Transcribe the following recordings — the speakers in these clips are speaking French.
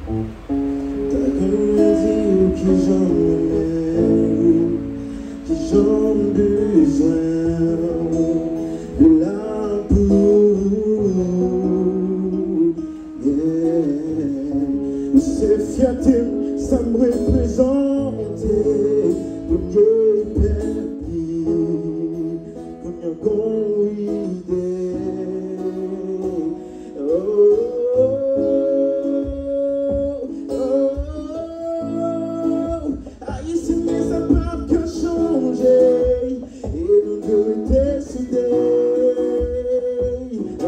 T'as qu'à dire que j'en ai, que j'en ai besoin de l'amour. Yeah. C'est fierté, ça me représente. Comme j'ai perdu, comme j'ai idée. Oh, oh, oh. Ah, ici, mais ça n'a pas changé. Et nous deux décider. Oh, oh,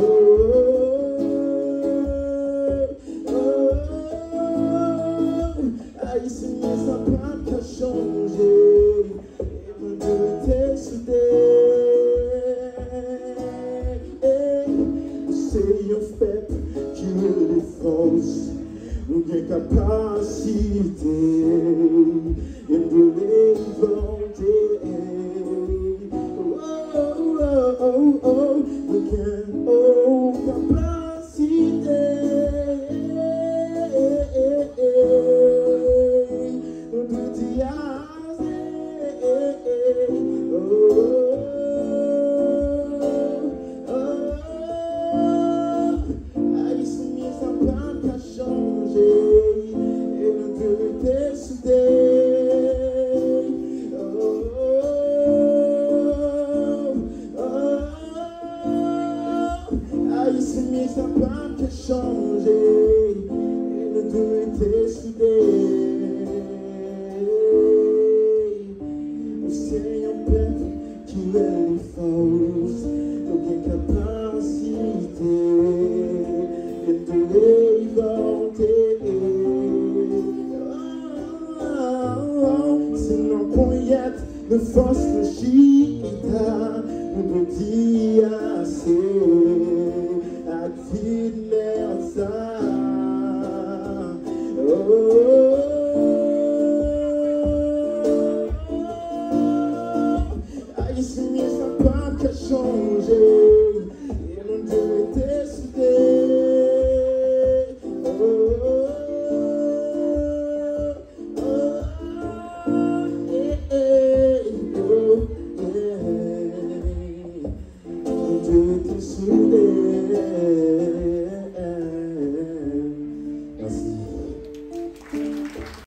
oh. Ah, ici, mais ça n'a pas changé. Et nous deux décider. C'est un fait qui me défonce, ou bien capacité, et de l'inventer. Oh, oh, oh, oh, ou bien capacité, de diaser. Oh, ça pas que changer, et le deux est décidé. C'est un peuple qui est les forces, aucune capacité, et de l'inventer. Sinon, qu'on y ait de force, le chita, nous dit assez. Finerza, oh, ici, mais ça n'a pas qu'à changer.